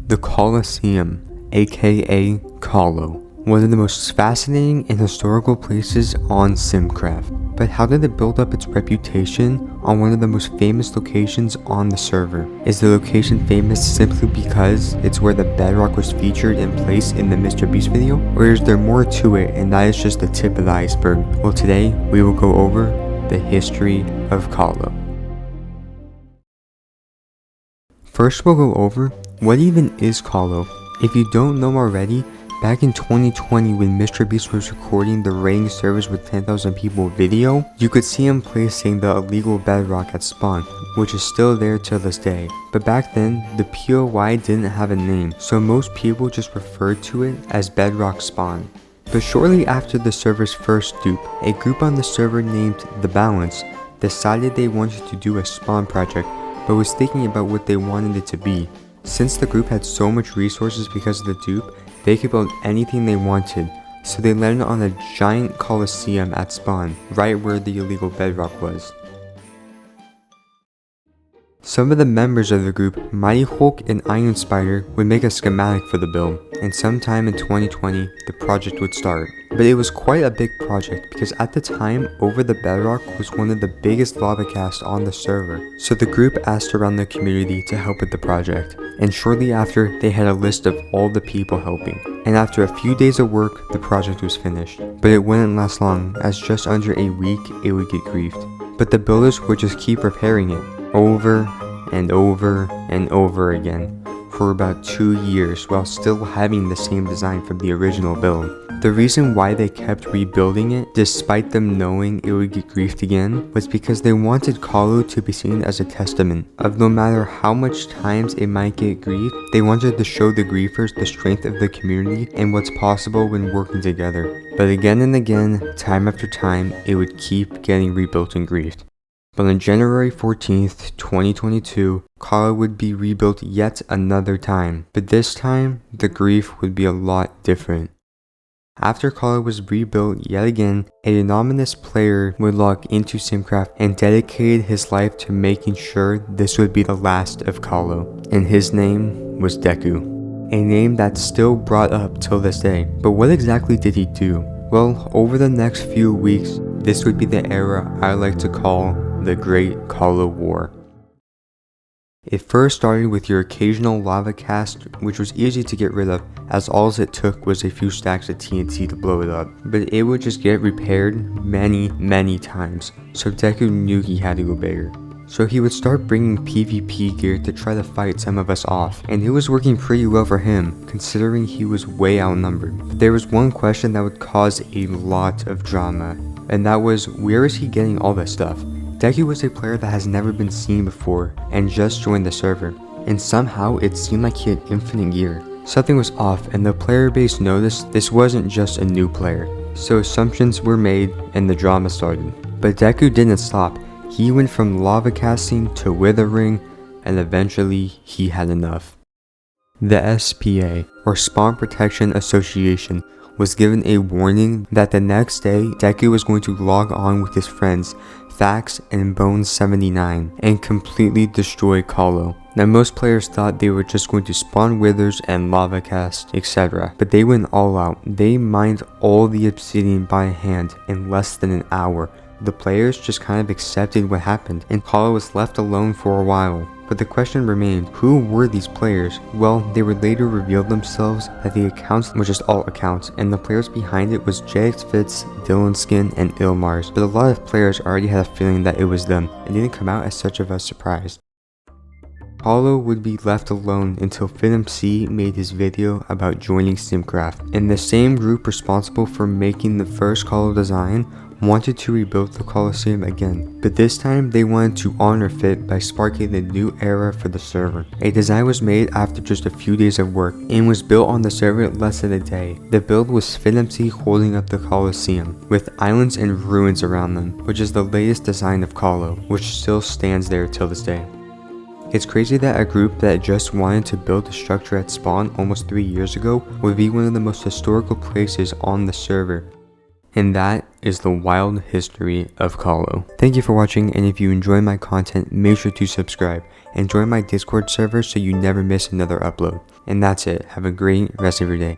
The Colosseum, aka Khalo, one of the most fascinating and historical places on Simpcraft. But how did it build up its reputation on one of the most famous locations on the server? Is the location famous simply because it's where the bedrock was featured and placed in the Mr. Beast video? Or is there more to it and that is just the tip of the iceberg? Well, today we will go over the history of Khalo. First, we'll go over what even is Khalo. If you don't know already, back in 2020 when Mr. Beast was recording the raiding servers with 10,000 people video, you could see him placing the illegal bedrock at spawn, which is still there till this day. But back then, the POI didn't have a name, so most people just referred to it as bedrock spawn. But shortly after the server's first dupe, a group on the server named The Balance decided they wanted to do a spawn project, but was thinking about what they wanted it to be. Since the group had so much resources because of the dupe, they could build anything they wanted, so they landed on a giant Colosseum at spawn, right where the illegal bedrock was. Some of the members of the group, Mighty Hulk and Iron Spider, would make a schematic for the build, and sometime in 2020, the project would start. But it was quite a big project because at the time, Over the Bedrock was one of the biggest lava casts on the server. So the group asked around the community to help with the project, and shortly after, they had a list of all the people helping. And after a few days of work, the project was finished. But it wouldn't last long, as just under a week, it would get griefed. But the builders would just keep repairing it, over and over and over again for about 2 years while still having the same design from the original build. The reason why they kept rebuilding it despite them knowing it would get griefed again was because they wanted Khalo to be seen as a testament of no matter how much times it might get griefed, they wanted to show the griefers the strength of the community and what's possible when working together. But again and again, time after time, it would keep getting rebuilt and griefed. But on January 14th, 2022, Khalo would be rebuilt yet another time, but this time, the grief would be a lot different. After Khalo was rebuilt yet again, an anonymous player would log into Simpcraft and dedicated his life to making sure this would be the last of Khalo, and his name was Deku. A name that's still brought up till this day. But what exactly did he do? Well, over the next few weeks, this would be the era I like to call the Great Khalo War. It first started with your occasional lava cast, which was easy to get rid of as all it took was a few stacks of TNT to blow it up. But it would just get repaired many times, so Deku knew he had to go bigger. So he would start bringing PvP gear to try to fight some of us off, and it was working pretty well for him, considering he was way outnumbered. But there was one question that would cause a lot of drama, and that was, where is he getting all this stuff? Deku was a player that has never been seen before and just joined the server, and somehow it seemed like he had infinite gear. Something was off and the player base noticed this wasn't just a new player, so assumptions were made and the drama started. But Deku didn't stop. He went from lava casting to withering, and eventually he had enough. The SPA, or Spawn Protection Association, was given a warning that the next day Deku was going to log on with his friends Thax and Bones79 and completely destroy Khalo. Now most players thought they were just going to spawn withers and lava cast, etc. But they went all out. They mined all the obsidian by hand in less than an hour. The players just kind of accepted what happened and Khalo was left alone for a while. But the question remained, who were these players? Well, they would later reveal themselves that the accounts were just alt accounts, and the players behind it was JXFits, Dylanskin, and Ilmars. But a lot of players already had a feeling that it was them, and didn't come out as such of a surprise. Khalo would be left alone until FitMC made his video about joining Simpcraft, and the same group responsible for making the first Khalo design wanted to rebuild the Colosseum again, but this time they wanted to honor Fit by sparking a new era for the server. A design was made after just a few days of work and was built on the server in less than a day. The build was FitMC holding up the Colosseum, with islands and ruins around them, which is the latest design of Khalo, which still stands there till this day. It's crazy that a group that just wanted to build a structure at spawn almost 3 years ago would be one of the most historical places on the server. And that is the wild history of Khalo. Thank you for watching, and if you enjoy my content, make sure to subscribe and join my Discord server so you never miss another upload. And that's it. Have a great rest of your day.